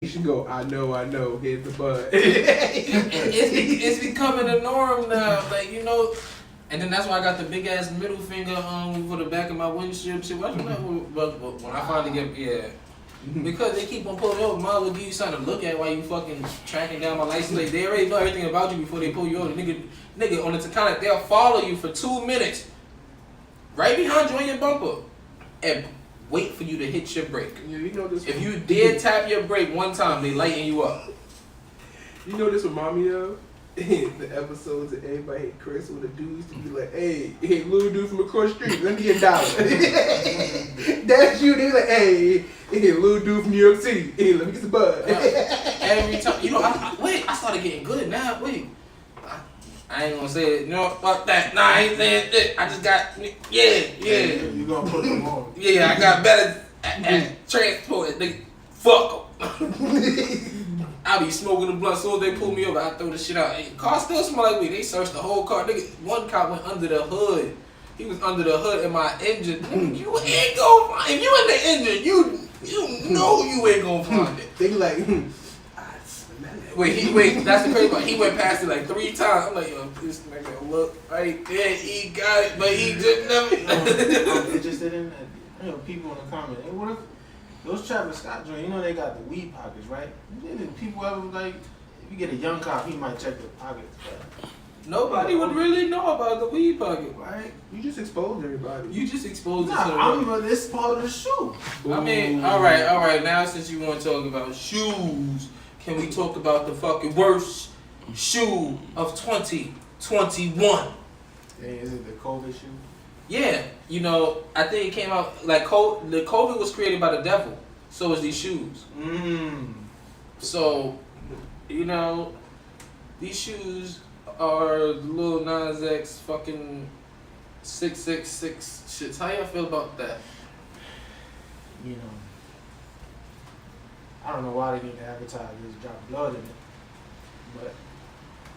You should go, I know, here's the bud. It's becoming a norm now, like, you know. And then that's why I got the big ass middle finger for the back of my windshield shit. But when I finally get because they keep on pulling you over, might as well give you something to look at while you fucking tracking down my license. Like, they already know everything about you before they pull you over. Nigga on the Takana, they'll follow you for 2 minutes, right behind you on your bumper, and wait for you to hit your brake. Yeah, you know this. If you dare tap your brake one time, they lighten you up. You know this remind me of? The episodes that everybody hate Chris when the dudes to be like, hey, little dude from across the street, let me get $1. That's you. They like, hey, little dude from New York City, hey, let me get some bud. Every time, you know, I started getting good now. Wait, I ain't gonna say it. You know, fuck that. Nah, I ain't saying it. I just got, yeah. You gonna put them on? Yeah, I got better at transport. Nigga, fuck them. I be smoking the blunt. As soon as they pull me over, I throw the shit out. Hey, car still smell like weed. They searched the whole car. Nigga, one cop went under the hood. He was under the hood in my engine. Nigga, you ain't gonna find. If you in the engine, you know you ain't gonna find it. They be like, Wait. That's the crazy part. He went past it like 3 times. I'm like, yo, this nigga look right there. He got it, but he just never. I'm interested in that. People in the comments. Hey, what if those Travis Scott joints? You know they got the weed pockets, right? People ever like, if you get a young cop, he might check the pockets. But nobody would really know about the weed pocket, right? you just exposed everybody. You just exposed it to the I'm this part of the shoe. I mean, all right. Now, since you want to talk about shoes, can we talk about the fucking worst shoe of 2021? Hey, is it the COVID shoe? Yeah, you know, I think it came out like the COVID was created by the devil. So is these shoes. So, you know, these shoes are the Lil Nas X fucking 666 shits. How y'all feel about that? You know, I don't know why they need to advertise this drop blood in it, but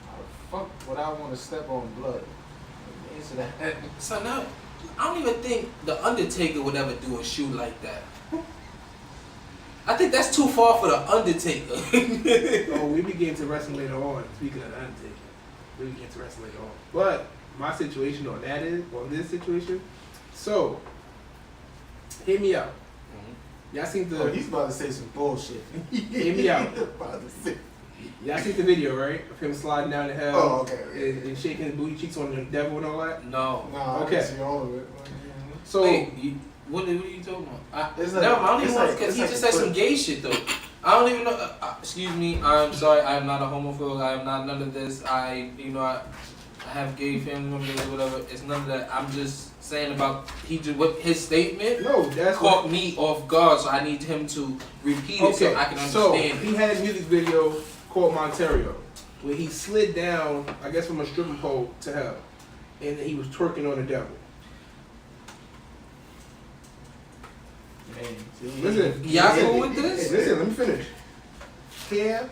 how the fuck would I want to step on blood? Answer that. So now, I don't even think the Undertaker would ever do a shoe like that. I think that's too far for the Undertaker. Oh, we begin to wrestle later on. Speaking of the Undertaker, we begin to wrestle later on. But my situation on this situation, so hear me out. Y'all seen the? Oh, he's about to say some bullshit. Hear me out. About to say. Y'all seen the video, right? Of him sliding down the hill. Oh, okay. And shaking his booty cheeks on the devil and all that. No. Nah, Okay. I didn't see all of it. So wait, what are you talking about? It's like- No, I don't even it's want like- because he it's just like said a some gay shit though. I don't even know. Excuse me. I'm sorry. I am not a homophobe. I am not none of this. I have gay family members or whatever. It's none of that. I'm just saying about what his statement no, that's caught me off guard, so I need him to repeat it so I can understand. So it. he had a music video called Monterio, where he slid down, I guess from a stripping pole to hell, and he was twerking on the devil. Man, Listen, Y'all cool with this? Listen, let me finish. Here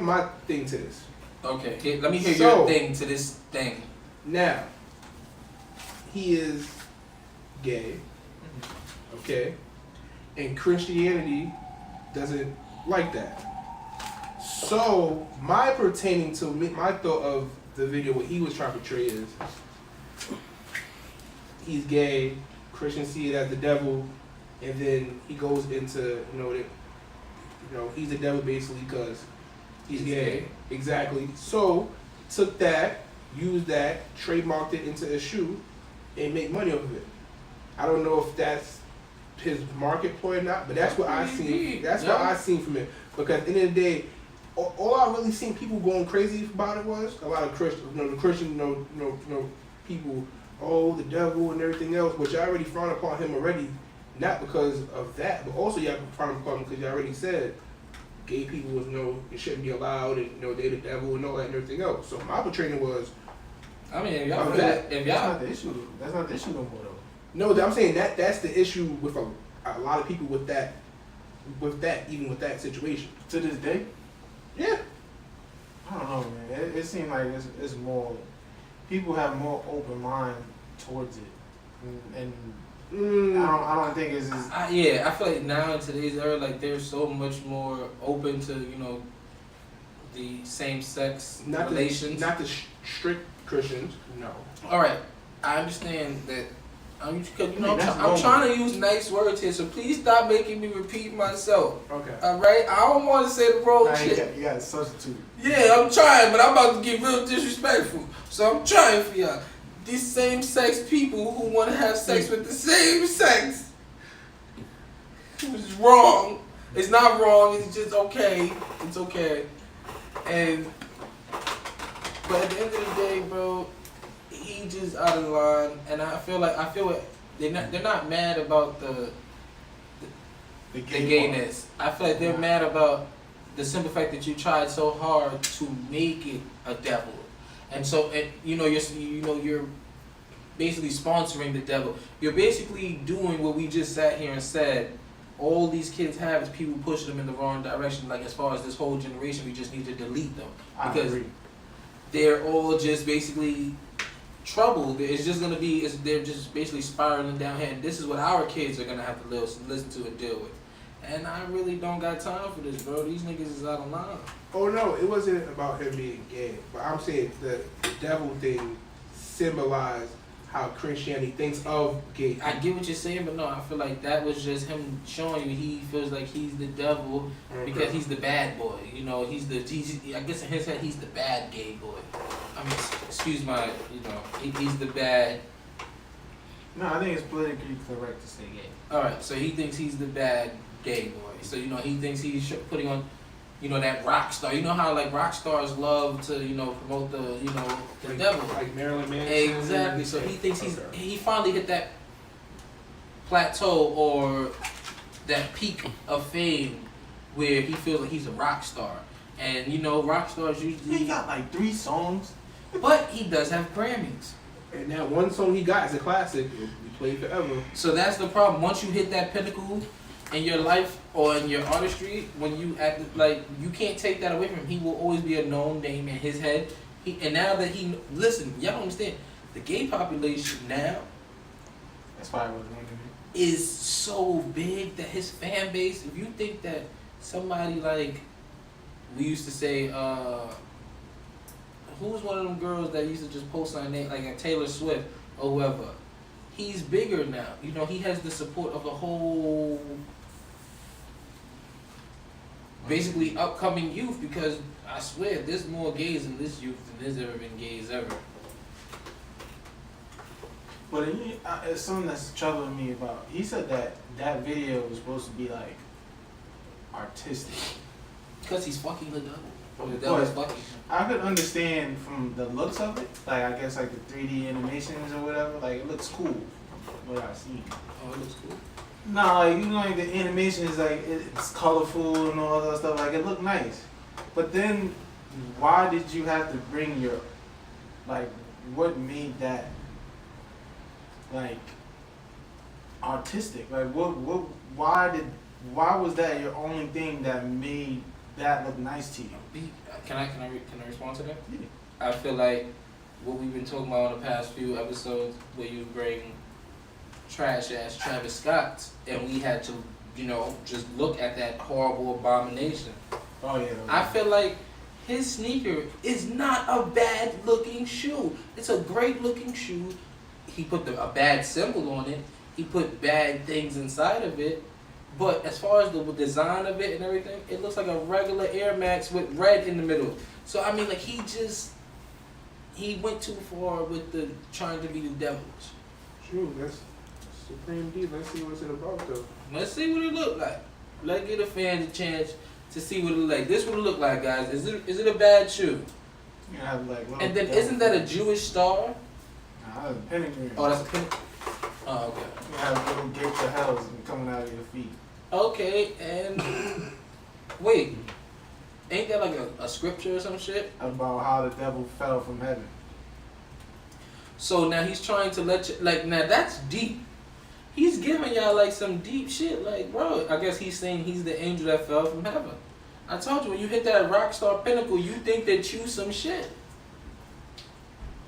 my thing to this. Okay, let me hear So- your thing to this thing. Now, he is gay, okay, and Christianity doesn't like that. So my thought of the video, what he was trying to portray is he's gay, Christians see it as the devil, and then he goes into he's the devil basically because he's gay. Exactly. So took that, used that, trademarked it into a shoe, and make money off of it. I don't know if that's his market ploy or not, but that's what I seen. That's what I seen from it. Because at the end of the day, all I really seen people going crazy about it was a lot of Christians, people, the devil and everything else, which I already frowned upon him already, not because of that, but also y'all frowned upon him because you already said gay people was it shouldn't be allowed, and they're the devil and all that and everything else. So my portrayal was, I mean, if that's y'all, not the issue. That's not the issue no more though. no, I'm saying that's the issue with a lot of people with that, even with that situation. To this day, Yeah. I don't know, man. It seems like it's more. People have more open mind towards it, and I don't think it's as Yeah, I feel like now in today's era, like they're so much more open to the same sex relations. Not the strict Christians. No. All right, I understand that. I'm that's I'm trying to use nice words here, so please stop making me repeat myself. Okay. All right, I don't want to say the wrong shit. you got to substitute. Yeah, I'm trying, but I'm about to get real disrespectful. So I'm trying for y'all. These same sex people who want to have sex with the same sex. It's wrong. It's not wrong. It's just okay. It's okay. And but at the end of the day, bro, he just out of line. And I feel like they're not mad about the gayness. I feel like they're mad about the simple fact that you tried so hard to make it a devil. And so, you're basically sponsoring the devil. You're basically doing what we just sat here and said. All these kids have is people pushing them in the wrong direction. Like as far as this whole generation, we just need to delete them because they're all just basically trouble. It's just gonna be. They're just basically spiraling downhill. And this is what our kids are gonna have to listen to and deal with. And I really don't got time for this, bro. These niggas is out of line. Oh no, it wasn't about him being gay, but I'm saying the devil thing symbolized how Christianity thinks of gay. I get what you're saying, but no, I feel like that was just him showing you he feels like he's the devil because he's the bad boy. I guess in his head he's the bad gay boy. I mean, excuse my, he's the bad. No, I think it's politically correct to say gay. All right, so he thinks he's the bad gay boy. So he thinks he's putting on, that rock star. You know how like rock stars love to promote the devil, like Marilyn Manson. Exactly. So he thinks he finally hit that plateau or that peak of fame where he feels like he's a rock star. And rock stars usually He got like 3 songs, but he does have Grammys. And that one song he got is a classic. It'll be played forever. So that's the problem. Once you hit that pinnacle in your life or in your artistry, when you act like you can't take that away from him. He will always be a known name in his head. And now that listen, y'all don't understand, the gay population now that's why I was wondering. Is so big that his fan base, if you think that somebody like, we used to say, who's one of them girls that used to just post on name, like a Taylor Swift or whoever, he's bigger now. He has the support of the whole, basically upcoming youth, because I swear there's more gays in this youth than there's ever been gays ever. But it's something that's troubling me about. He said that video was supposed to be like artistic. Because he's fucking the devil. The devil's fucking him. I could understand from the looks of it, like I guess like the 3D animations or whatever, like it looks cool from what I've seen. Oh, it looks cool. No, like like the animation is like it's colorful and all that stuff, like it looked nice. But then why did you have to bring your, like, what made that like artistic? Like why was that your only thing that made that look nice to you? Can I respond to that? Yeah. I feel like what we've been talking about in the past few episodes, where you bring trash ass Travis Scott, and we had to, just look at that horrible abomination. Oh yeah. I feel like his sneaker is not a bad looking shoe. It's a great looking shoe. He put a bad symbol on it. He put bad things inside of it. But as far as the design of it and everything, it looks like a regular Air Max with red in the middle. So I mean, like he went too far with the trying to be the devil. True, that's Supreme D. Let's see what's it about though. Let's see what it look like. Let's give the fans a chance to see what it look like. This is what it look like, guys. Is it a bad shoe? You have like And then isn't that a Jewish star? Nah, that's a pentagram. Oh, that's a pin. Oh, okay. You have little gates of hell coming out of your feet. Okay, and wait, ain't that like a scripture or some shit? About how the devil fell from heaven. So now he's trying to let you, like, now that's deep. He's giving y'all like some deep shit, like, bro. I guess he's saying he's the angel that fell from heaven. I told you, when you hit that rock star pinnacle, you think that you some shit.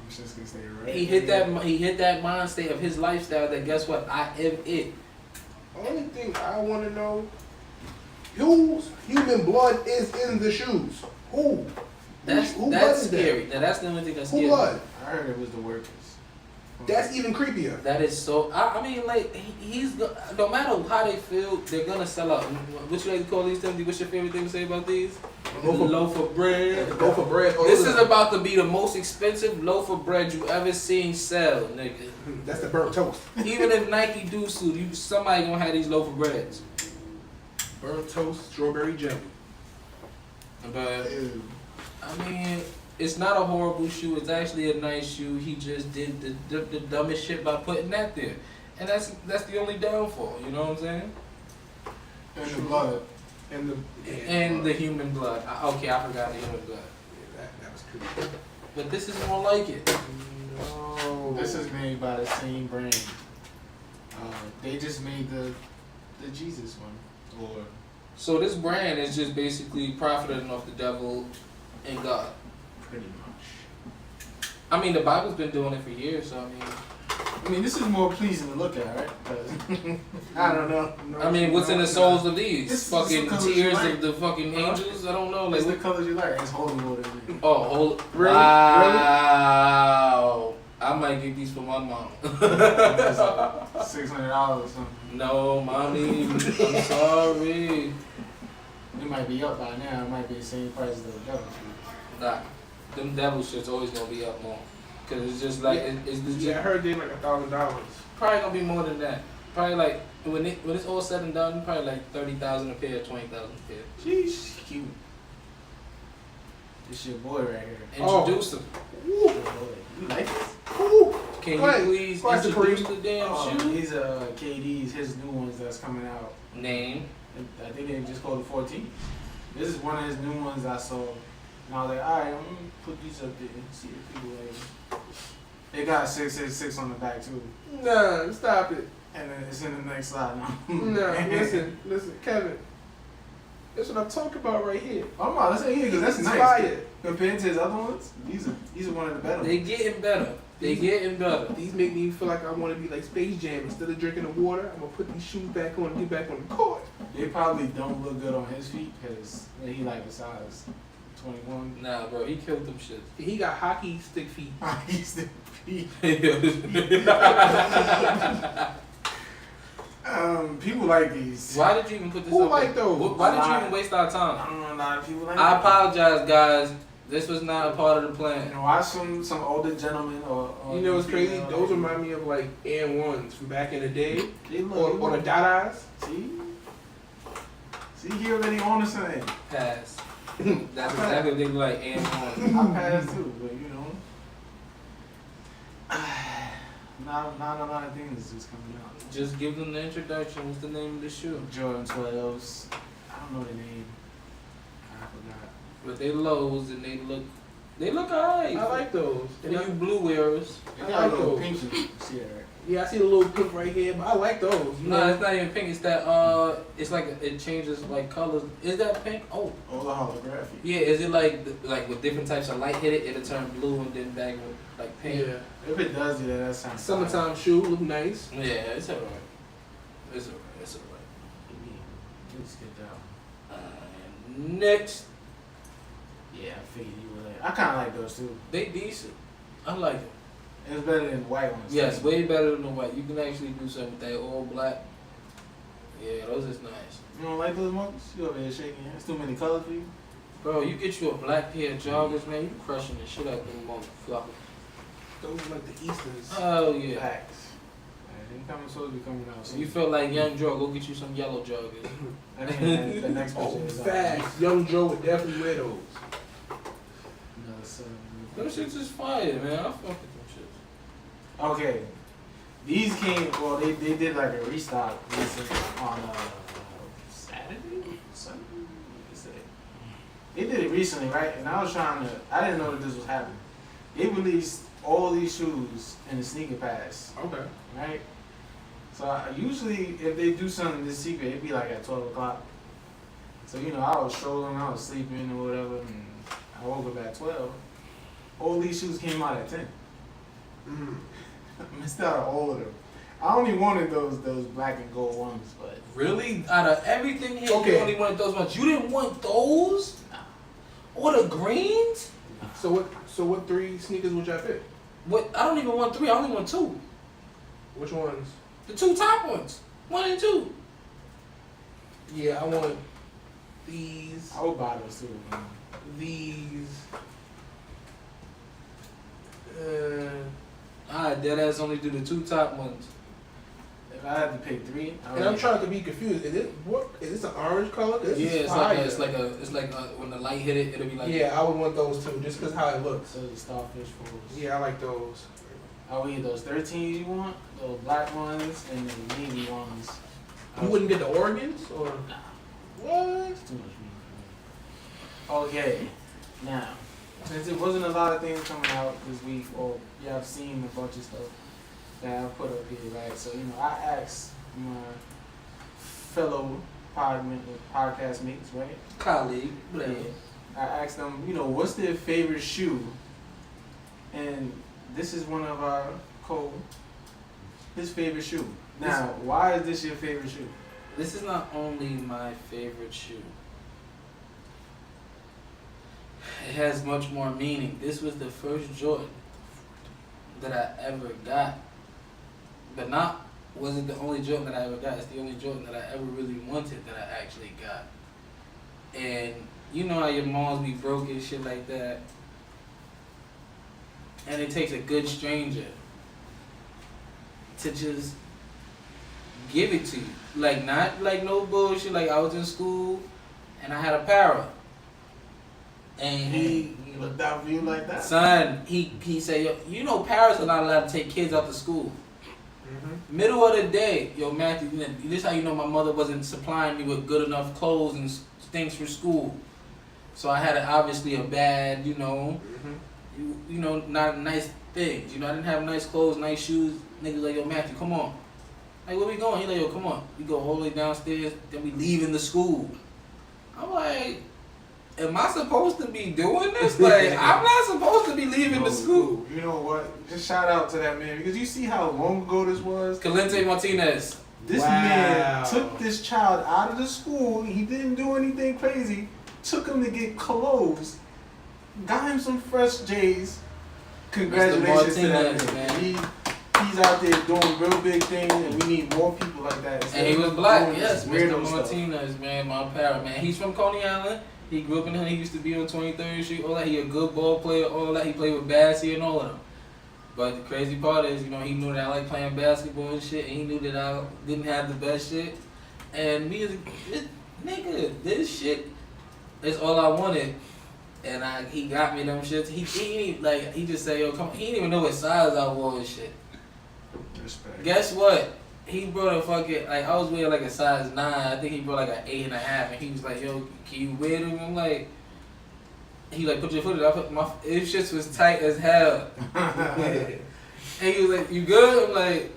I'm just gonna stay right. He hit that mind state of his lifestyle that guess what? I am it. Only thing I want to know, whose human blood is in the shoes? Who? That's Who blood is scary. Now that's the only thing that's Who scary. blood? I heard it was the workers. That's even creepier. That is so. I mean, like no matter how they feel, they're gonna sell out. What you like to call these, Timothy? What's your favorite thing to say about these? Loaf of bread. Loaf of bread. This is about to be the most expensive loaf of bread you ever seen sell, nigga. That's the burnt toast. Even if Nike do sue, somebody gonna have these loaf of breads. Burnt toast, strawberry jelly. But I mean, it's not a horrible shoe. It's actually a nice shoe. He just did the dumbest shit by putting that there, and that's the only downfall. You know what I'm saying? And the blood. And The human blood. Okay, I forgot the human blood. Yeah, that was creepy. But this is more like it. No. This is made by the same brand. They just made the Jesus one. Or So this brand is just basically profiting off the devil and God. pretty much. I mean, the Bible's been doing it for years, so I mean, this is more pleasing to look at, right? 'Cause I don't know. I mean, what's in the souls of these? This is Fucking the colors tears you like. of the fucking angels? I don't know. Like, It's the colors you like. It's holy water. oh, hold. Really? Wow. I might get these for my mom. $600 or something. No, mommy. I'm sorry. It might be up by now. It might be the same price as the devil food. Nah, them devil shit's always gonna be up more. Cause it's just like it's legit. Yeah, I heard they like $1,000. Probably gonna be more than that. Probably like when it's all said and done, probably like 30,000 a pair, 20,000 a pair. Sheesh, cute. This your boy right here. Introduce him. Your boy. You like this? Ooh. Can Go ahead. you please Go ahead, introduce Supreme. the damn shoe? These are KD's, his new ones that's coming out. Name. I think they just called it 14. This is one of his new ones I saw. And I was like, alright, I'm gonna put these up there and see if people like. They got 666 on the back too. Nah, stop it. And then it's in the next slide now. Nah, listen, Kevin. That's what I'm talking about right here. Oh no, let's say here because that's It's nice. fire. Compared to his other ones, these are one of the better They ones. getting better. They getting better. These make me feel like I want to be like Space Jam. Instead of drinking the water, I'm gonna put these shoes back on and get back on the court. They probably don't look good on his feet because he like a size 21. Nah, bro, he killed them shits. He got hockey stick feet. He's the feet. People like these. Why did you even put this Who up? like those? Why did you even waste our I time? don't know a lot of people like I them. apologize, guys. This was not a part of the You plan. know, watch some older gentlemen or You know what's crazy? female, Those remind me of like Air Ones from back in the day. They look, Or the Dadas. See, he already on the same. Pass. That's exactly what they look like. And I passed too, but you know. Not a lot of things is coming out. just give them the introduction. What's the name of the shoe? Jordan 12s. I don't know the name. I forgot. But they lows and they look alright. I like those. For you blue wearers. They I got like a little those. pinky. See that, right? Yeah, I see the little pink right here, but I like those. You No, know? it's not even pink. It's that it's like it changes like colors. Is that pink? Oh, All the holographic. yeah. Is it like with different types of light hit it, it'll turn blue and then back with like pink. Yeah. If it does do that, that sounds Summertime shoe look nice. Yeah, it's alright. It's alright. It's alright. Let's get down. Next, Yeah, I figured you would like. I kind of like those too. they decent. I like it. It's better than the white ones. Yes, way better than the white. You can actually do something with that all black. Yeah, those is nice. You don't like those monkeys? You over here shaking your head. It's too many colors for you? Bro, you get you a black pair of joggers, man. You crushing the shit out of them motherfuckers. Those are like the Easters. Oh yeah. Facts. They coming supposed to be coming out So soon. you feel like Young Joe, go get you some yellow joggers. I think the next Oh, picture is facts. Young Joe would definitely wear those. Another 7. Them shits is fire, man. I fuck with them shits. Okay. These came, well, they did like a restock recently on Saturday? Sunday? What is it? They did it recently, right? And I was trying to, I didn't know that this was happening. They released all these shoes in the sneaker pass, Okay. right? So usually if they do something this secret, it'd be like at 12 o'clock. So, you know, I was strolling, I was sleeping or whatever, and I woke up at 12. All these shoes came out at 10. I missed out on all of them. I only wanted those black and gold ones, but Really? Out of everything here, Okay. you only wanted those ones. You didn't want those? Or the greens? So what 3 sneakers would y'all pick? What? I don't even want 3. I only want 2. Which ones? The 2 top ones. 1 and 2. Yeah, I want these. I would buy those too. Man. These. Alright, dead ass only do the 2 top ones. If I had to pick 3, And I'm trying to be confused. Is this an orange color? This Yeah, is it's fire. like when the light hit it, it'll be like. Yeah, I would want those too, just because how it looks. So the starfish fools. Yeah, I like those. I would eat those 13s you want, those black ones, and the navy ones. You wouldn't get the organs or what? It's too much meat for me. Okay, now, since it wasn't a lot of things coming out this week, or yeah, I've seen a bunch of stuff that I put up here, right? So, I asked my fellow podcast mates, right? Colleague, whatever. Yeah. I asked them, what's their favorite shoe? And this is one of our his favorite shoe. Now, why is this your favorite shoe? This is not only my favorite shoe. It has much more meaning. This was the first Jordan that I ever got. But wasn't the only Jordan that I ever got. It's the only Jordan that I ever really wanted that I actually got. And you know how your moms be broke and shit like that. And it takes a good stranger to just give it to you. Like, not like no bullshit. Like, I was in school and I had a para. And He looked out for you like that? son, he said, yo, parents are not allowed to take kids out to school. Mm-hmm. Middle of the day, yo, Matthew, this how you know my mother wasn't supplying me with good enough clothes and things for school. So I had obviously a bad, Mm-hmm. not nice things. I didn't have nice clothes, nice shoes. Niggas like, yo, Matthew, come on. Like, where we going? He like, yo, come on. We go all the way downstairs, then we leaving the school. I'm like, am I supposed to be doing this? Like, I'm not supposed to be leaving the school. You know what? Just shout out to that man, because you see how long ago this was? Calente Martinez. This Wow. man took this child out of the school. He didn't do anything crazy. Took him to get clothes. Got him some fresh J's. Congratulations to that Martinez, man. man. He's out there doing real big things, and we need more people like that. And he was black, yes, Mr. Weirdo stuff. Martinez, man, my parent, man. He's from Coney Island. He grew up in here. He used to be on 23rd Street, all that. He a good ball player, all that. He played with Bassy and all of them. But the crazy part is, he knew that I like playing basketball and shit, and he knew that I didn't have the best shit. And me, nigga, this shit is all I wanted. And he got me them shits. He just said, yo, come on. He didn't even know what size I wore and shit. Respect. Guess what? He brought a fucking, I was wearing like a size 9. I think he brought like an 8.5. And he was like, yo, can you wear them? I'm like, he like, put your foot in. I put his shit was tight as hell. And he was like, you good? I'm like,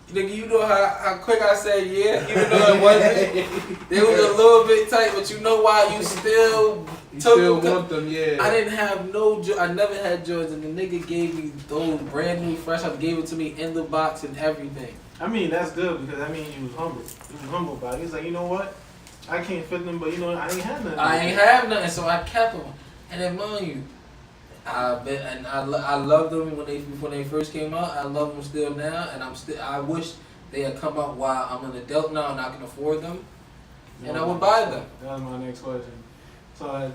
nigga, you know how quick I said yeah? Even though it wasn't. They was a little bit tight, but you know why you still You still want them, yeah. I didn't have I never had Jordans, and the nigga gave me those brand new fresh. I gave it to me in the box and everything. I mean, that's good, because he was humble. He was humble about it. He was like, you know what? I can't fit them, but I ain't have nothing. I ain't have nothing, so I kept them. And then mind you, I loved them before they first came out. I love them still now, and I wish they had come out while I'm an adult now and I can afford them, and I would buy them. That was my next question. So,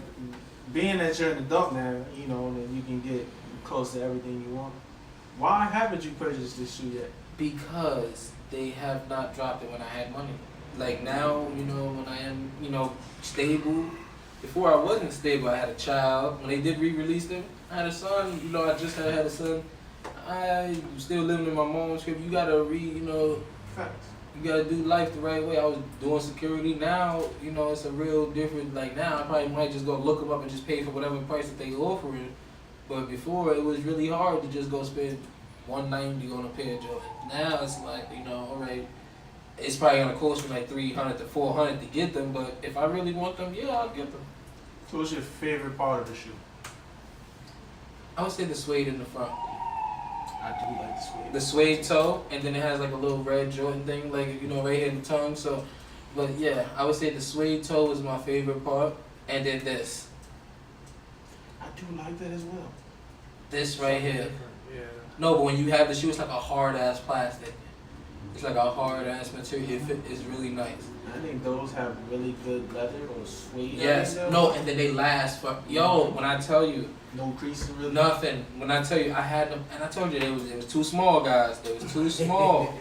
being that you're an adult now, and you can get close to everything you want. Why haven't you purchased this shoe yet? Because they have not dropped it when I had money. Like now, when I am, stable. Before I wasn't stable, I had a child. When they did re-release them, I had a son. I just had a son. I still living in my mom's crib. You gotta Facts. you gotta do life the right way. I was doing security. Now, it's a real different. Like now, I probably might just go look them up and just pay for whatever price that they offering. But before, it was really hard to just go spend $190 on a pair of Jordans. Now it's like, all right. It's probably gonna cost me like $300 to $400 to get them, but if I really want them, yeah, I'll get them. So what's your favorite part of the shoe? I would say the suede in the front. I do like the suede. The suede toe, and then it has like a little red Jordan thing, like, you know, right here in the tongue. So, but yeah, I would say the suede toe is my favorite part, and then this I do like that as well. right here. Yeah. No, but when you have the shoe, it's like a hard ass plastic. It's like a hard ass material. It's really nice. I think those have really good leather or suede. Yes. No, and then they last for when I tell you No creasing really. nothing. When I tell you I had them, and I told you it was too small, guys. It was too small,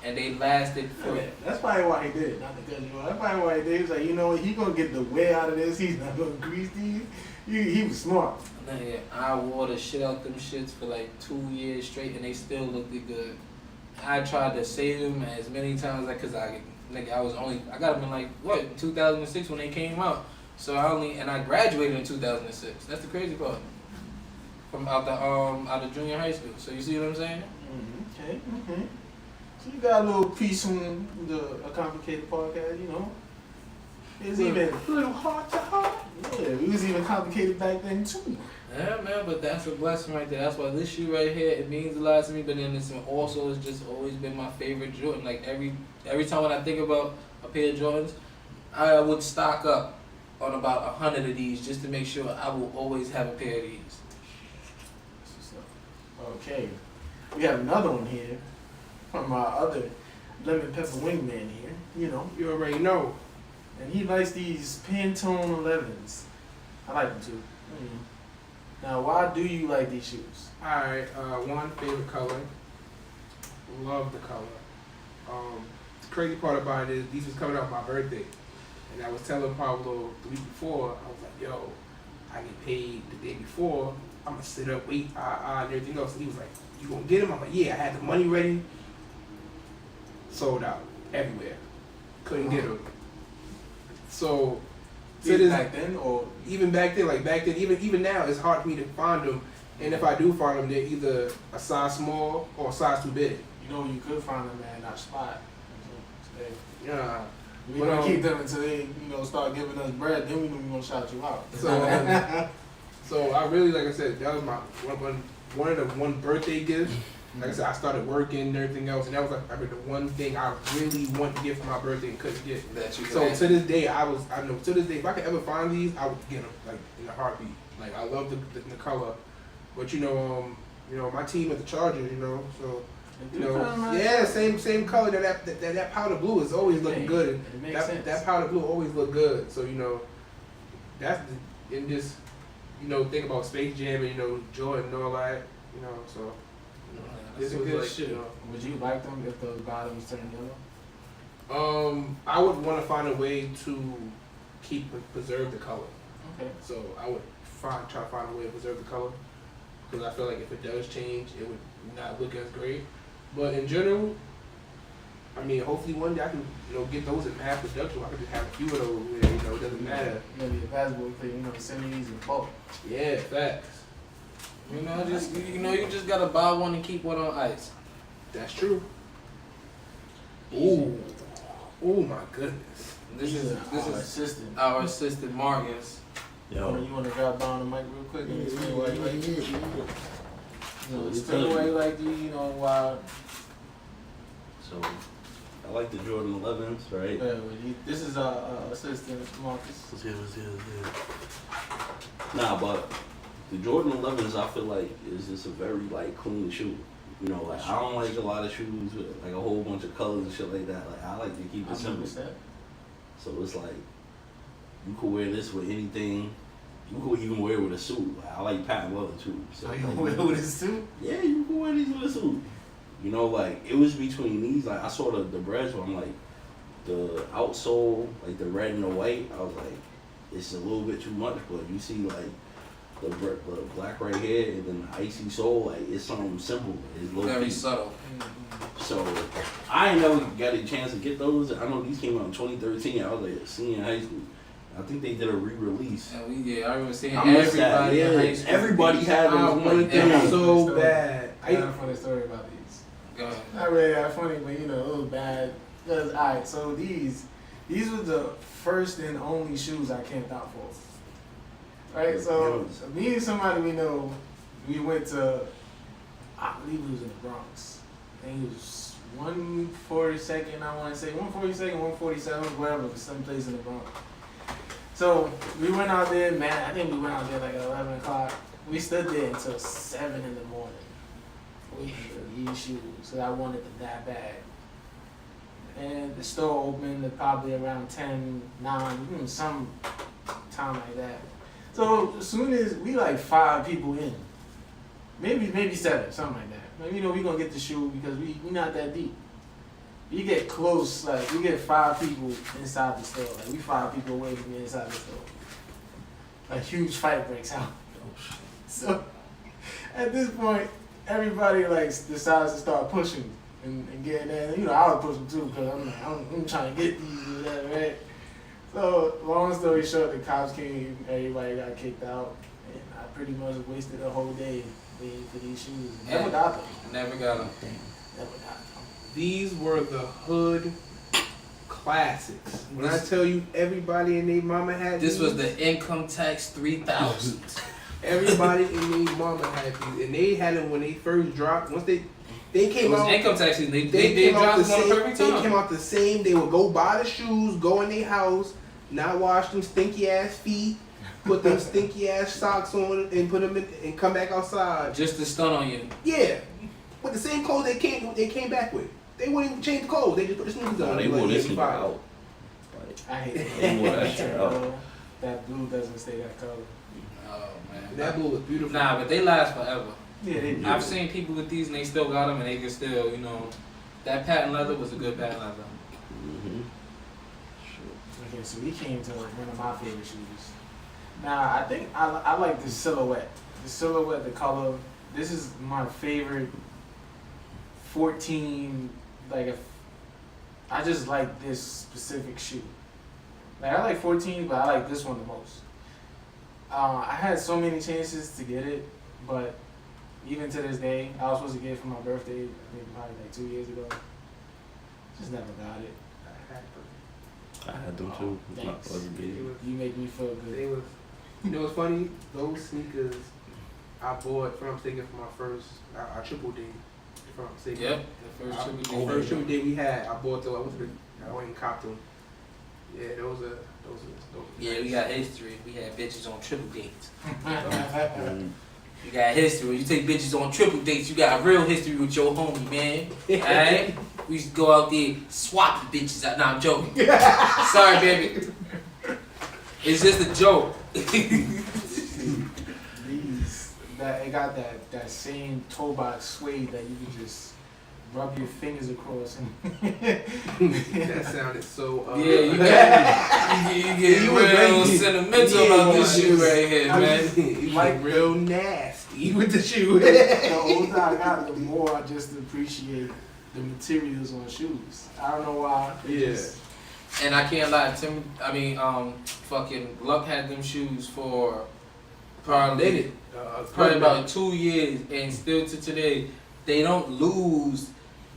and they lasted for. That's probably why he did it. Not because that's probably why he did it. He was like, you know what? He gonna get the wear out of this. He's not gonna grease these. He was smart. Man, I wore the shit out them shits for like 2 years straight, and they still looked good. I tried to save them as many times as I got them in like what 2006 when they came out. So I graduated in 2006. That's the crazy part. From out of junior high school. So you see what I'm saying? Okay. So you got a little piece on a complicated podcast, you know. It's even a little heart to heart. Yeah, it was even complicated back then too. Yeah, man, but that's a blessing right there. That's why this shoe right here, it means a lot to me. But then it's also, it's just always been my favorite Jordan. Like every time when I think about a pair of Jordans, I would stock up on about 100 of these just to make sure I will always have a pair of these. Okay, we have another one here from our other lemon pepper wingman here. You know, You already know. and he likes these Pantone 11s. I like them too. Now, why do you like these shoes? Alright, one favorite color. Love the color. The crazy part about it is these was coming out my birthday. And I was telling Pablo the week before, I was like, yo, I get paid the day before. I'm gonna sit up, wait, and everything else. And he was like, you gonna get them? I'm like, yeah, I had the money ready. Sold out everywhere. Couldn't get them. So, Even back then, or even back then, even now, it's hard for me to find them. And if I do find them, they're either a size small or a size too big. you know, you could find them at our spot. Yeah. We But, gonna keep them until they, start giving us bread. Then we gonna shout you out. So I really, like I said, that was my one of the one birthday gifts. Like I said, I started working and everything else, and that was like the one thing I really wanted to get for my birthday and couldn't get. So to this day, I know to this day, if I could ever find these, I would get them like in a heartbeat. Like I love the color, but my team at the Chargers, so. Yeah, same color. That powder blue is always looking good. It makes sense. That powder blue always look good. So that's and just think about Space Jam and Jordan and all that. So This was good like, shit. Would you like them if those bottoms turned yellow? I would want to find a way to preserve the color. Okay. So I would try to find a way to preserve the color because I feel like if it does change, it would not look as great. But in general, I mean, hopefully one day I can, get those in mass production. I could just have a few of those where, it doesn't matter. Maybe a basketball player, send these in bulk. Yeah, facts. You just gotta buy one and keep one on ice. That's true. Ooh. Oh my goodness. This is assistant. our assistant Marcus. Yo. You wanna grab down the mic real quick and explain why you like these? So Explain why you like these, why. So I like the Jordan 11s, right? This is our assistant, Marcus. Nah, but the Jordan 11s, I feel like is just a very clean shoe. I don't like a lot of shoes with a whole bunch of colors and shit like that. I like to keep it simple. So it's like you could wear this with anything. You could even wear it with a suit. I like patent leather too. So you can wear it with a suit? Yeah, you can wear these with a suit. It was between these. I saw the breads where I'm like, the outsole, the red and the white. I was like, it's a little bit too much. But you see the black right here and then the icy sole, it's something simple. It's low Very key. subtle. So I ain't never got a chance to get those. I know these came out in 2013. I was like a senior in high school. I think they did a re-release. I remember seeing I missed everybody that, in high school. Everybody had them. I wanted them so bad. I got a funny story about these. Go ahead. Not really that funny, but it was bad. Because, alright, so these were the first and only shoes I camped out for. Right? So, me and somebody we know, we went to I believe it was in the Bronx. I think it was 142nd, I want to say 142nd, 147th, whatever, some place in the Bronx. So we went out there, man. I think we went out there like at 11 o'clock. We stood there until 7 in the morning waiting for these shoes. So I wanted them that bad. And the store opened at probably around 10, 9, some time like that. So as soon as we like 5 people in, maybe 7, something like that. Like, you know, we gonna get the shoe because we not that deep. You get close, like we get 5 people inside the store. Like we 5 people away from inside the store. A huge fight breaks out. So at this point, everybody like decides to start pushing and getting there. You know, I was pushing too because I'm like, I'm trying to get these and that, right? So long story short, the cops came, everybody got kicked out, and I pretty much wasted a whole day waiting for these shoes. Never got them. Never got them. Never got them. These were the hood classics. When I tell you everybody and their mama had This these, was the income tax 3000. everybody and their mama had these, and they had them when they first dropped. Once they It came was out, income tax season. They came out dropped the them on the same. perfect They time. came out the same. They would go buy the shoes, go in their house, not wash them stinky ass feet, put them stinky ass socks on, and put them in, and come back outside. Just to stun on you. Yeah, with the same clothes they came back with. They wouldn't even change the clothes. They just put the sneakers on. They Like, wore yeah, this we nigga fine. out. Like, I hate it. They wore that shit out. That blue doesn't stay that color. Oh man. That blue was beautiful. Nah, but they last forever. Yeah, they do. I've seen people with these and they still got them and they can still, you know, that patent leather was a good patent leather. mm-hmm. Okay, so we came to one of my favorite shoes. Now, I think I like the silhouette. The silhouette, the color. This is my favorite 14, like, I just like this specific shoe. Like, I like 14, but I like this one the most. I had so many chances to get it, but even to this day, I was supposed to get it for my birthday, I think probably like 2 years ago. Just never got it. I had them too. Thanks. Wasn't big. You make me feel good. They was, you know what's funny? Those sneakers I bought from Sega for my first, our triple D from Sega. Yep. The first triple D. The first triple D we had, I bought those. I went and copped them. Yeah, those. Yeah, we got history. We had bitches on triple dates. Mm. You got history. When you take bitches on triple dates, you got a real history with your homie, man. Alright? We used to go out there, swap the bitches out. Nah, I'm joking. Sorry, baby. It's just a joke. It got that same toe box suede that you can just rub your fingers across. That sounded so. Yeah, you get You was real ready. sentimental about this shoe right here, man. You like real nasty with the shoe. The older I got, the more I just appreciate the materials on shoes. I don't know why. Yeah. And I can't lie, fucking Luck had them shoes for probably about 2 years, and still to today, they don't lose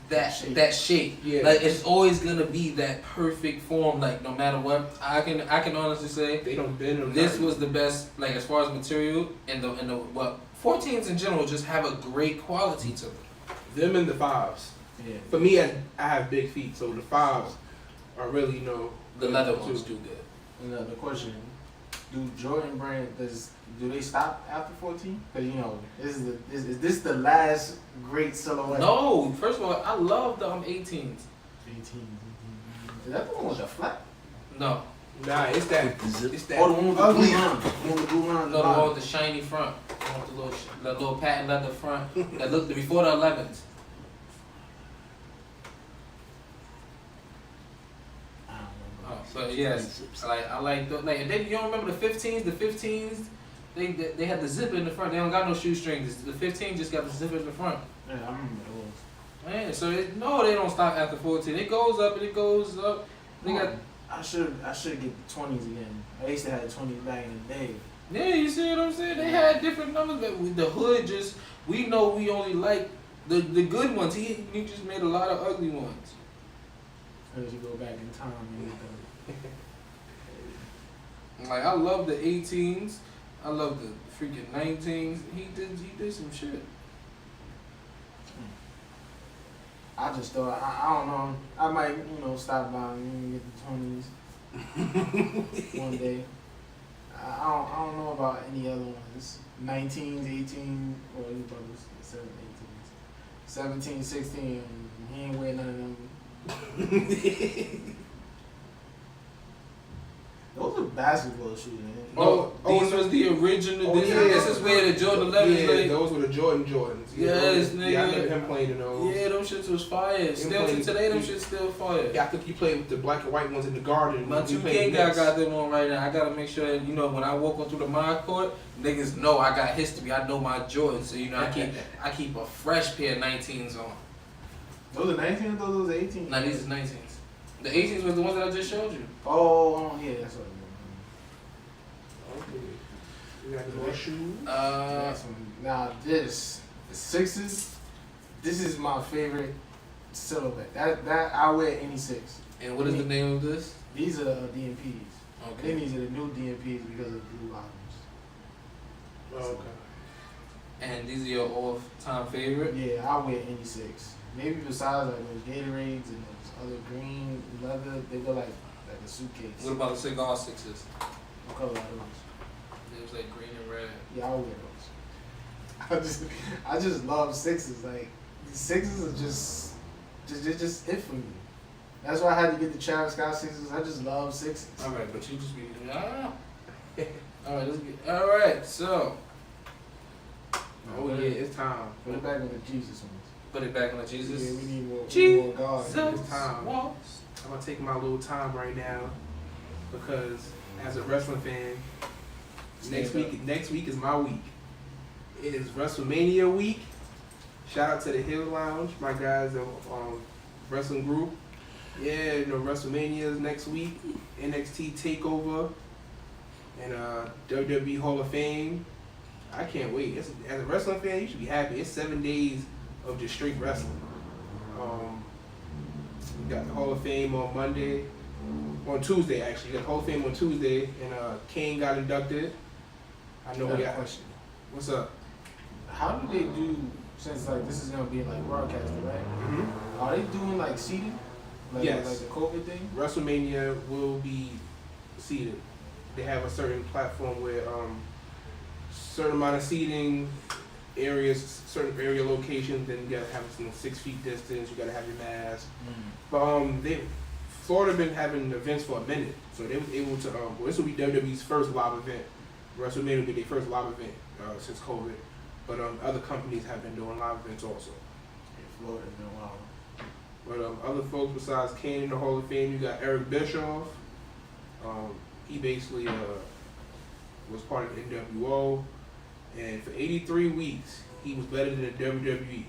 that shape. Yeah. Like, it's always gonna be that perfect form. Like, no matter what, I can honestly say They don't bend them. this was the best. Like, as far as material and the 14s in general just have a great quality to them. them and the 5s. Yeah. For me, I have big feet, so the 5s are really The leather too. ones do good. And the question: do Jordan brand do they stop after 14? Because is this the last great silhouette? No, first of all, I love the 18s. 18. Is that the one with the flat? No, Nah, it's that. Zip. It's that. Oh, the one with the ugly. blue line. The one with the blue line. on no, the bottom. one with the shiny front, the one with the little patent leather front that looked before the 11s. I don't remember. Oh, but yes, I like the, like. And then you don't remember the 15s? The 15s, they had the zipper in the front. They don't got no shoestrings. The 15 just got the zipper in the front. Yeah, I remember those. Man, so they don't stop after 14. It goes up and it goes up. They got I should get the 20s again. I used to have the 20s back in the day. yeah. You see what I'm saying? They had different numbers, but with the hood just we know we only like the good ones. He just made a lot of ugly ones. As you go back in time and get Like, I love the 18s. I love the freaking 19s. He did some shit. I just thought, I don't know, I might, stop by and get the 20s one day. I don't know about any other ones. 19s, 18, well, you brothers, 17, 16, he ain't wearing none of them. Those are basketball shoes, man. These was the original. Oh, This is where the Jordan 11s. Yeah, like, those were the Jordans. Yes, nigga. Yeah, I remember him playing in those. yeah, them shits was fire. Still to today, them shits still fire. Yeah, I think he played with the black and white ones in the garden. My He 2K played guy Knicks. got them on right now. I gotta make sure that, when I walk on through the mod court, niggas know I got history. I know my Jordans, so I keep a fresh pair of 19s on. Those are 19 or those are 18? Now these is 19s. The 18s was the ones that I just showed you. Oh, yeah, that's what Okay. You got any more shoes? Now the sixes, this is my favorite silhouette. That I wear any six. And what is the name of this? These are DMPs. I Okay. think these are the new DMPs because of blue bottoms. Oh, okay. And these are your all-time favorite? Yeah, I wear any six. Maybe besides like those Gatorades and those other green leather, they go like a suitcase. What about the cigar sixes? What color are those? It was like green and red. Yeah, I wear those. I just love sixes. Like these sixes are just it for me. That's why I had to get the Travis Scott sixes. I just love sixes. All right, but you just be all right. So, Oh yeah, it's time. Put it back on the Jesus ones. put it back on Jesus. Yeah, we need more God. It's time. I'm gonna take my little time right now because as a wrestling fan, next week is my week. It is WrestleMania week. Shout out to the Hill Lounge, my guys, wrestling group. Yeah, WrestleMania is next week. NXT Takeover and WWE Hall of Fame. I can't wait. As a wrestling fan, you should be happy. It's 7 days of just straight wrestling. We got the Hall of Fame on Tuesday actually. You got the Hall of Fame on Tuesday, and Kane got inducted. I know we got. Question. What's up? How do they do, since like this is gonna be like broadcasted, right? Mm-hmm. Are they doing like seating? Like, Yes. Like the COVID thing? WrestleMania will be seated. They have a certain platform where certain amount of seating areas, certain area locations. Then you gotta have 6 feet distance. You gotta have your mask. But Florida been having events for a minute, so they were able to. This will be WWE's first live event. WrestleMania will be their first live event since COVID. But other companies have been doing live events also. In Florida, no, wow. But other folks besides Kane in the Hall of Fame, you got Eric Bischoff. He basically was part of the NWO, and for 83 weeks he was better than the WWE.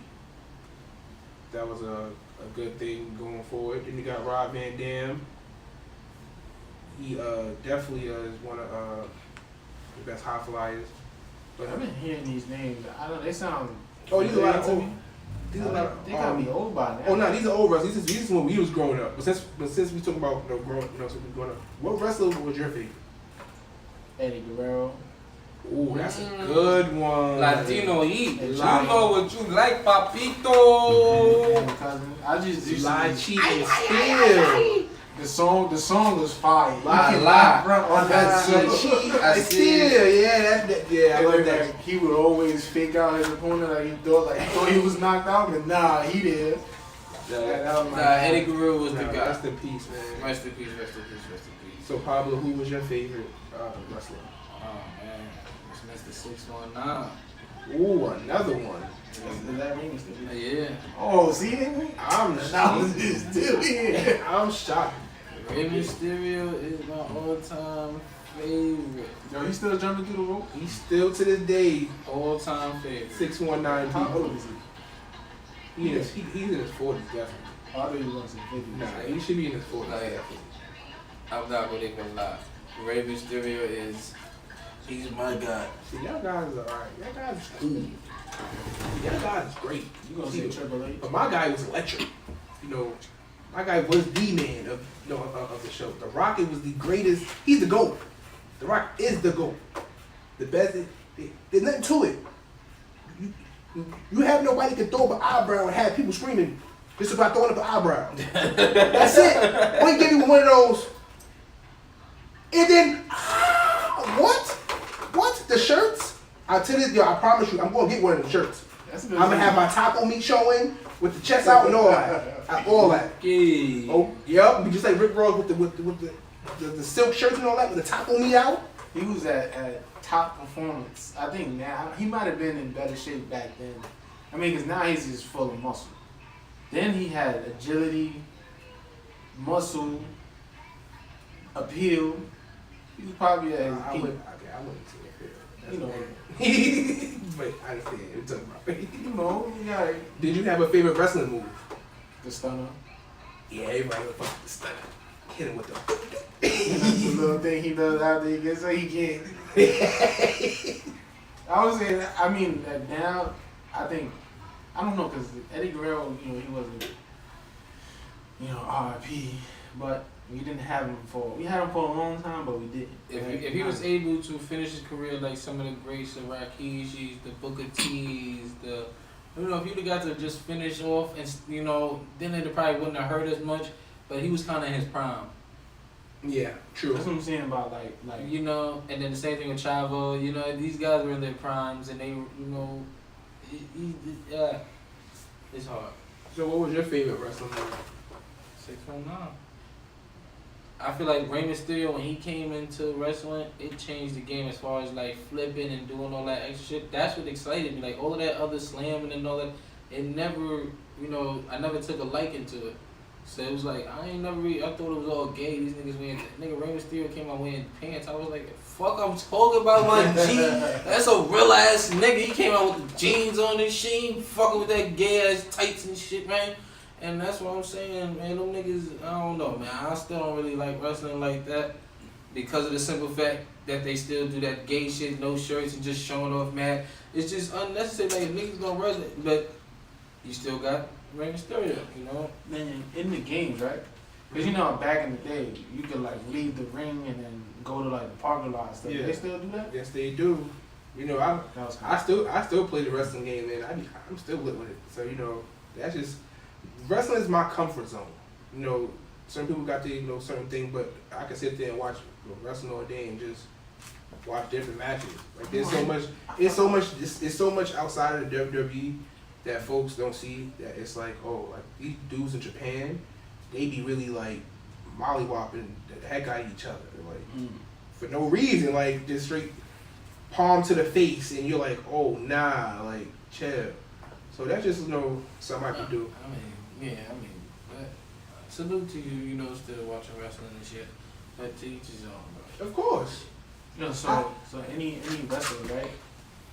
That was a good thing going forward. Then you got Rob Van Dam. He definitely is one of the best high flyers. But I've been hearing these names. I don't. They sound. these are a lot of familiar to old. me. These are a lot of, They gotta be old by now. Oh no, these are old wrestlers. This is when we was growing up. But since we talk about since we growing up, what wrestler was your favorite? Eddie Guerrero. Ooh, that's a good one. Latino eat. Hey, You Latino. know what you like, papito. And cousin. I just used Lie, to. cheat, and steal. The song was fire. You Lie, cannot lie. front on that song. Cheat, I and see. steal. Yeah, I like that. Like, he would always fake out his opponent like he thought he was knocked out, but nah, he did. That was my Eddie Guerrero was the Nah, guy. rest in peace, man. Rest in peace, rest in peace, rest in peace. So Pablo, who was your favorite wrestler? Oh man, it's Mr. 619. Ooh, another one. Is that ring still here? Yeah. Oh, see it? I'm It's still here. I'm shocked. Rey Mysterio is my all-time favorite. Yo, he still jumping through the rope? He's still to this day All-time favorite. 619 How people. old is he? He's in his 40s, definitely. Oh, I thought he was going to say 50. Nah, he should be in his 40s. Like, definitely. I'm not gonna even lie. Rey Mysterio he's my guy. See, y'all guys are alright. Y'all guys is cool. Y'all guys is great. You going to say Triple H? But my guy was electric. You know, my guy was the man of the show. The Rock was the greatest. He's the GOAT. The Rock is the GOAT. The best. There's nothing to it. You have nobody can throw up an eyebrow and have people screaming, Just about throwing up an eyebrow. That's it. Or he give you one of those. And then, what? The shirts? I tell you, I promise you, I'm going to get one of the shirts. I'm going to have my taco meat showing with the chest out and all that. All that. Okay. Oh, yep. Just like Rick Ross with the silk shirts and all that, with the taco meat out. He was at top performance. I think now he might have been in better shape back then. I mean, because now he's just full of muscle. Then he had agility, muscle, appeal. He was probably at his I peak. wouldn't say that. You know. But I understand. You're talking about. You know, you got Did you have a favorite wrestling move? the stunner. Yeah, everybody would fuck the stunner. Hit him with The little thing he does after he gets so he can't. I was saying, I mean, that now, I think, I don't know, because Eddie Guerrero, you know, he wasn't, you know, RIP, but we didn't have him we had him for a long time, but we didn't. If he was able to finish his career like some of the greats, the Rakishis, the Booker T's, if you'd have got to just finish off and, you know, then it probably wouldn't have hurt as much, but he was kind of in his prime. Yeah, true. That's what I'm saying about, like You know, and then the same thing with Chavo, you know, these guys were in their primes and they, you know, it's hard. So what was your favorite wrestling move? 619. I feel like Rey Mysterio, when he came into wrestling, it changed the game as far as like flipping and doing all that extra shit. That's what excited me. Like all of that other slamming and all that, it never, you know, I never took a liking to it. So it was like, I thought it was all gay. These niggas wearing, nigga Rey Mysterio came out wearing pants. I was like, fuck, I'm talking about my jeans. That's a real ass nigga. He came out with the jeans on and shit. He ain't fucking with that gay ass tights and shit, man. And that's what I'm saying, man. Them niggas, I don't know, man. I still don't really like wrestling like that because of the simple fact that they still do that gay shit, no shirts and just showing off, man. It's just unnecessary. Like, niggas gonna wrestle, but you still got Rey Mysterio, you know? Man, in the games, right? Because you know, back in the day, you could like leave the ring and then go to like the parking lot and stuff. Yeah. They still do that? Yes, they do. You know, I still play the wrestling game, man. I'm still lit with it. So you know, that's just wrestling is my comfort zone. You know, certain people got to certain things, but I can sit there and watch wrestling all day and just watch different matches. Like there's so much outside of the WWE that folks don't see. That it's like, oh, like these dudes in Japan, they be really like mollywopping the heck out of each other, like for no reason, like just straight palm to the face, and you're like, oh nah, like chill. So that's just something I can do. But salute to you, still watching wrestling and shit. But to each his own, bro. Of course. You know, so any wrestler, right?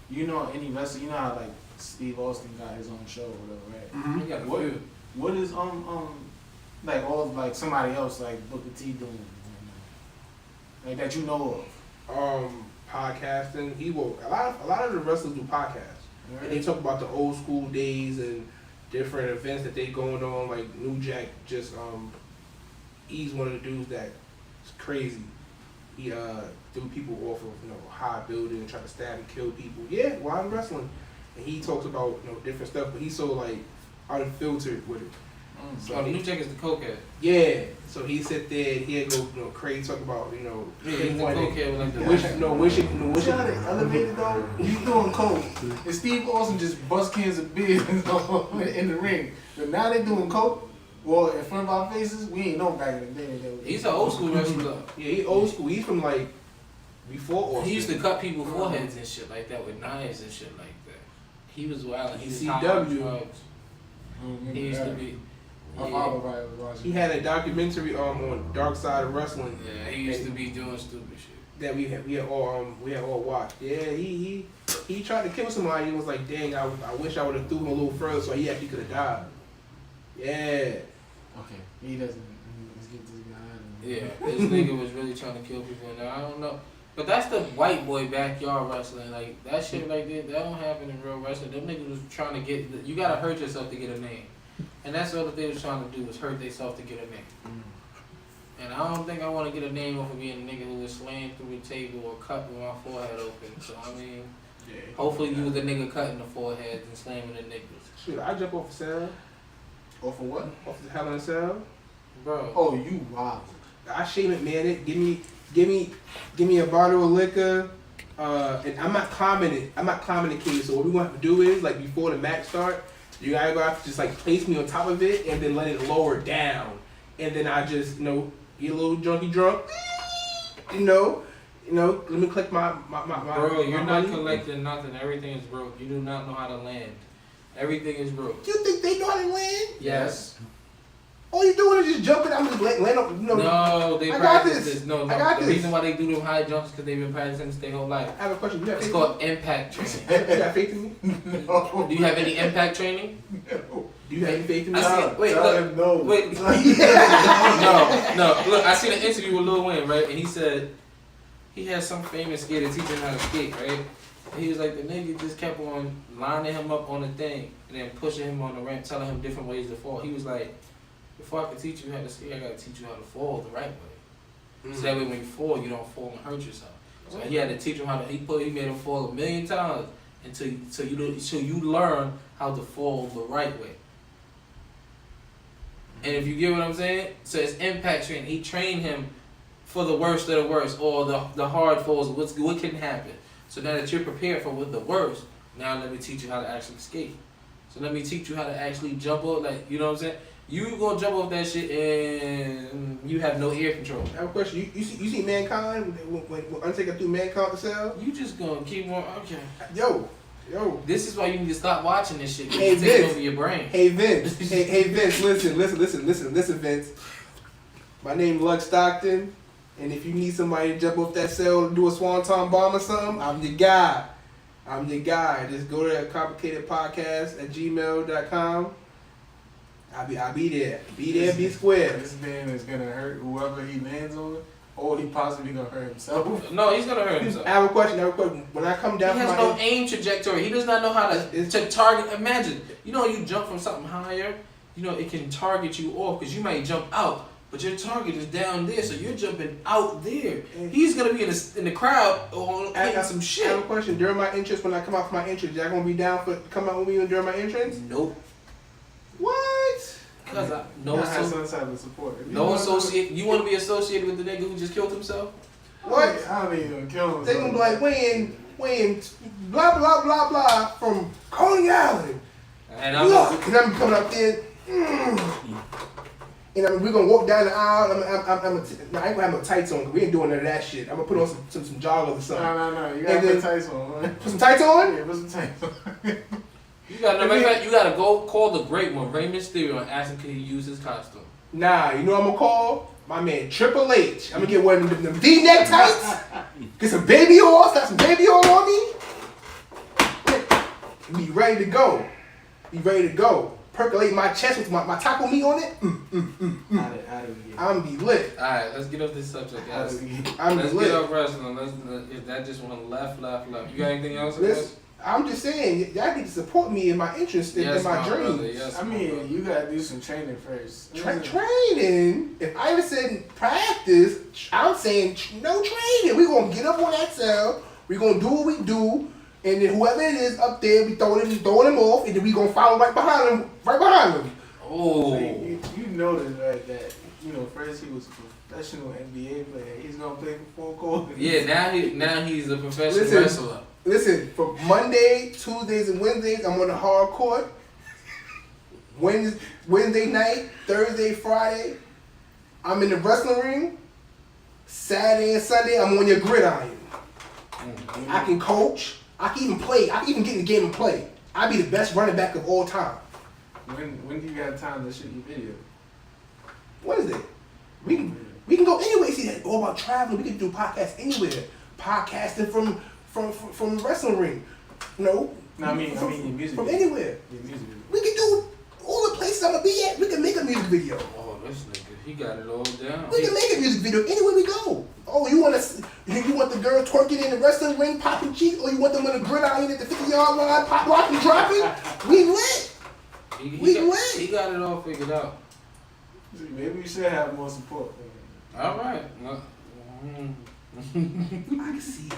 You know any wrestler, you know how like Steve Austin got his own show or whatever, right? Mm-hmm. He got a What- few. What is like all like somebody else like Booker T doing, like that you know of? Podcasting. A lot of the wrestlers do podcasts, and they talk about the old school days and different events that they going on. Like New Jack he's one of the dudes that's crazy. He threw people off of high building and try to stab and kill people. Yeah, while I'm wrestling, and he talks about different stuff, but he's so like unfiltered with it. So New Jack is the cokehead. Yeah, so he sit there and he'd go crazy talk about Yeah, him he's the wanting cokehead with like the wishing. See how they elevated though? You doing coke, and Steve Austin just bust cans of beer in the ring. But now they doing coke. Well, in front of our faces, we ain't know back in the day. He's an old school wrestler. Yeah, he old school. He's from like before Austin. He used to cut people's foreheads and shit like that with knives and shit like that. He was wild. He was high on ECW. drugs. He used to be. My father probably was watching. He had a documentary on Dark Side of Wrestling. Yeah, he used to be doing stupid shit. That we had all watched. Yeah, he tried to kill somebody. He was like, dang, I wish I would have threw him a little further so he actually could have died. Yeah. Okay, he doesn't. Let's get this guy out of here. Yeah, this nigga was really trying to kill people, and I don't know. But that's the white boy backyard wrestling. Like, that shit like that don't happen in real wrestling. Them niggas was trying to get, you gotta hurt yourself to get a name. And that's all that they was trying to do, was hurt themselves to get a name. And I don't think I want to get a name off of being a nigga who was slammed through a table or cut with my forehead open. So, I mean, Yeah. hopefully you was the nigga cutting the foreheads and slamming the niggas. Shoot, I jump off the side. Off of what? Off the Hell in a Cell. Bro. Oh, you wild. I shame it, man. It give me a bottle of liquor. And I'm not climbing the cage. So what we gonna have to do is, like, before the match start, you guys gonna have to just like place me on top of it and then let it lower down. And then I just, get a little junky drunk. Let me collect my Bro, you're my not money. collecting nothing. Everything is broke. You do not know how to land. Everything is broke. You think they know how to land? Yes. All you doing is just jumping. I'm just land up. No, they I got practice this. this. No, I got the this. reason why they do them high jumps is because they've been practicing this their whole life. I have a question. You have It's faith called impact training. in me? You got faith in me? No. Do you have any impact training? No. Do you have any faith in me? I see- wait, Tell look. him no. Wait. No. Look, I seen an interview with Lil Wayne, right? And he said he had some famous skater teaching him how to skate, right? And he was like, the nigga just kept on lining him up on the thing and then pushing him on the ramp, telling him different ways to fall. He was like, before I can teach you how to skate, I gotta teach you how to fall the right way. So that way when you fall, you don't fall and hurt yourself. So he had to teach him how to. He made him fall 1,000,000 times until you learn how to fall the right way. And if you get what I'm saying, so it's impact training. He trained him for the worst of the worst, or the hard falls. What can happen? So now that you're prepared for what the worst, now let me teach you how to actually skate. So let me teach you how to actually jump up, like, you know what I'm saying? You gonna jump off that shit and you have no air control. I have a question. You see Mankind when Undertaker threw Mankind to cell? You just gonna keep on. Okay. Yo. This is why you need to stop watching this shit. Hey, It's taking Vince. over your brain. Hey Vince. hey Vince. Listen, Vince. My name Lux Stockton, and if you need somebody to jump off that cell and do a swanton bomb or something, I'm your guy. Just go to complicatedpodcast@gmail.com. I'll be there. Be there, be square. This man is gonna hurt whoever he lands on, or he possibly gonna hurt himself. No, he's gonna hurt himself. I have a question. When I come down He from has my no aim trajectory. He does not know how to target. Imagine, you jump from something higher, it can target you off because you might jump out, but your target is down there, so you're jumping out there. He's gonna be in the crowd or hitting some I have shit. a question. During my entrance, when I come out for my entrance, y'all gonna be down for come out with me during my entrance? Nope. What? Because You gotta have some type of support. If you no want associate. You want to be associated with the nigga who just killed himself? What? I don't even kill him. They gonna be like weighing, blah blah blah blah from Coney Island. And Look, and I'm coming up there, and we're gonna walk down the aisle. I ain't gonna have no tights on. 'Cause we ain't doing none of that shit. I'm gonna put on some joggers or something. No. You gotta And put then- tights on. Put some tights on. Yeah, put some tights on. you gotta go call the great one, Rey Mysterio, and ask him can he use his costume. Nah, you know what I'm gonna call my man Triple H. I'm gonna get one of them V-neck tights. Get some baby oil. Got some baby oil on me. Be ready to go. Percolate my chest with my taco meat on it. How did we get? I'm be lit. All right, let's get off this subject, How guys. did we get? I'm Let's be get lit. off wrestling. If that just went left. You got anything else? Listen, I'm just saying, y'all need to support me in my interest in Yes, my my dreams. brother, yes. I mean, you gotta do some training first. Training. If I ever said practice, I'm saying no training. We're gonna get up on that cell. We're gonna do what we do, and then whoever it is up there, we throwing him off, and then we gonna follow right behind him. Oh. So you notice, right, that first he was a professional NBA player. He's gonna play for 4 quarters. Yeah, now he's a professional Listen. wrestler. Listen, from Monday, Tuesdays, and Wednesdays, I'm on the hard court. Wednesday night, Thursday, Friday, I'm in the wrestling ring. Saturday and Sunday, I'm on your gridiron. I can coach. I can even play. I can even get in the game and play. I'd be the best running back of all time. When do you have time to shoot your video? What is it? We can go anywhere. See, that's all about traveling. We can do podcasts anywhere. Podcasting from the wrestling ring. No, I mean your music From video. anywhere. Your music video. We can do all the places I'm gonna be at. We can make a music video. Oh, this nigga, he got it all down. We can make a music video anywhere we go. Oh, you want the girl twerking in the wrestling ring, popping cheeks, or you want them on the gridiron at the 50-yard line, pop locking, dropping? We lit. He got it all figured out. Maybe we should have more support. All right. I can see it.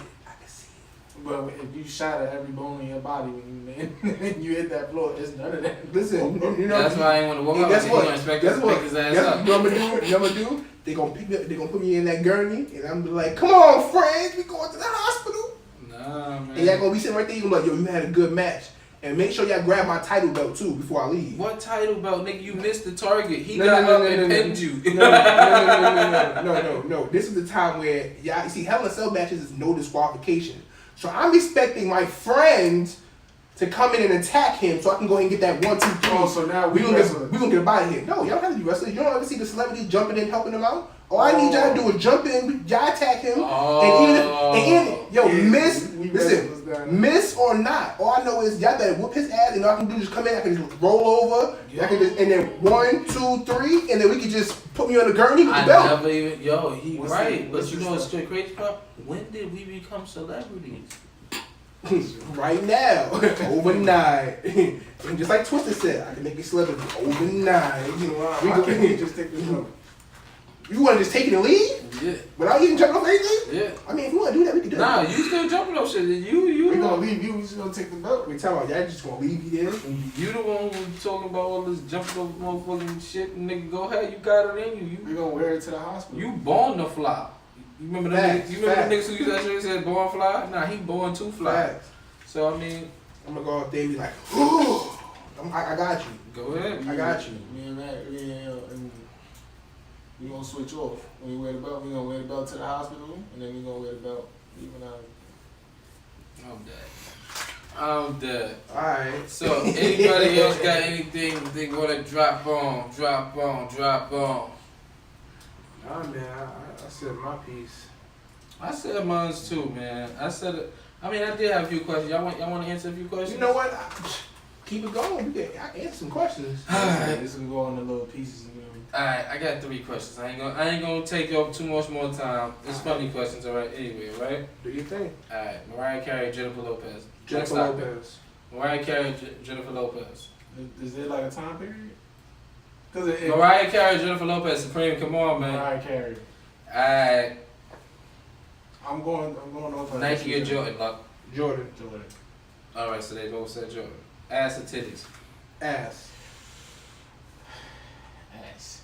But if you shot at every bone in your body when you hit that floor, it's none of that. Listen, you know. That's why I ain't want to walk out. Guess He what? gonna expect Guess us to what? pick his ass Guess up. what? You know what I'm gonna do? You know what I'm gonna do? They gonna pick me up. They gonna put me in that gurney, and I'm be like, "Come on, friends, we going to the hospital." Nah, man. And y'all gonna be sitting right there. You gonna be like, "Yo, you had a good match." And make sure y'all grab my title belt too before I leave. What title belt, nigga? You missed the target. He No, got no, up no, and no, no. pinned you. No. This is the time where y'all you see Hell in a Cell matches is no disqualification. So I'm expecting my friend to come in and attack him so I can go ahead and get that 1, 2, 3. Oh, so now we gonna get a body hit. No, y'all don't have to be wrestlers. You don't ever see the celebrities jumping in helping them out. All I need y'all to do is jump in, y'all attack him, miss or not, all I know is y'all better whoop his ass, and all I can do is just come in, I can just roll over, I can just, and then 1, 2, 3, and then we can just put me on the gurney with the belt. Never even, he What's right. the- But what's you the know what's stuff? the crazy part? When did we become celebrities? Right now, overnight. And just like Twister said, I can make it celebrity overnight. Why can't you just take this belt? You want to just take it and leave? Yeah. Without even jumping off anything? Yeah. I mean, if you want to do that, we can do Nah, that. you still jumping off shit. We You gonna leave you. We just gonna take the belt. We talking about y'all just gonna leave you there? You the one who talking about all this jumping off motherfucking shit, nigga. Go ahead, you got it in you. We gonna wear it to the hospital. You born to fly. You remember them Facts, niggas? You remember them facts. niggas who used that shit and said born fly? Nah, he born to fly. Facts. So I mean, I'm gonna go out there and be like, ooh, I got you. go ahead. I got you. Me and that, and we gonna switch off. When you wear the belt, we gonna wear the belt to the hospital, and then we gonna wear the belt leaving out. I'm dead. Alright. So anybody else got anything they wanna drop on? Nah, man, I said my piece. I said mine's too, man. I said it. I mean, I did have a few questions. Y'all want to answer a few questions? You know what? Keep it going. I can answer some questions. Alright. This can go on the little pieces, you know. Alright, I got 3 questions. I ain't gonna take up too much more time. It's funny questions, alright. Anyway, right? Do your thing. Alright, Mariah Carey, Jennifer Lopez. Jennifer Let's stop Lopez. there. Mariah Carey, Jennifer Lopez. Is there like a time period? Cause it Mariah Carey, Jennifer Lopez, Supreme. Come on, man. Mariah Carey. Alright, I'm going over. Nike or Jordan? Look. Jordan. Alright, so they both said Jordan. Ass or titties? Ass. Ass.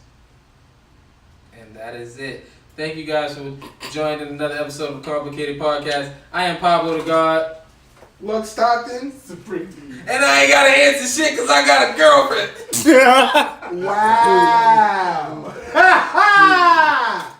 And that is it. Thank you guys for joining another episode of the Complicated Podcast. I am Pablo the God. Luck Stockton. Supreme. And I ain't gotta answer shit because I got a girlfriend. Wow. Ha ha!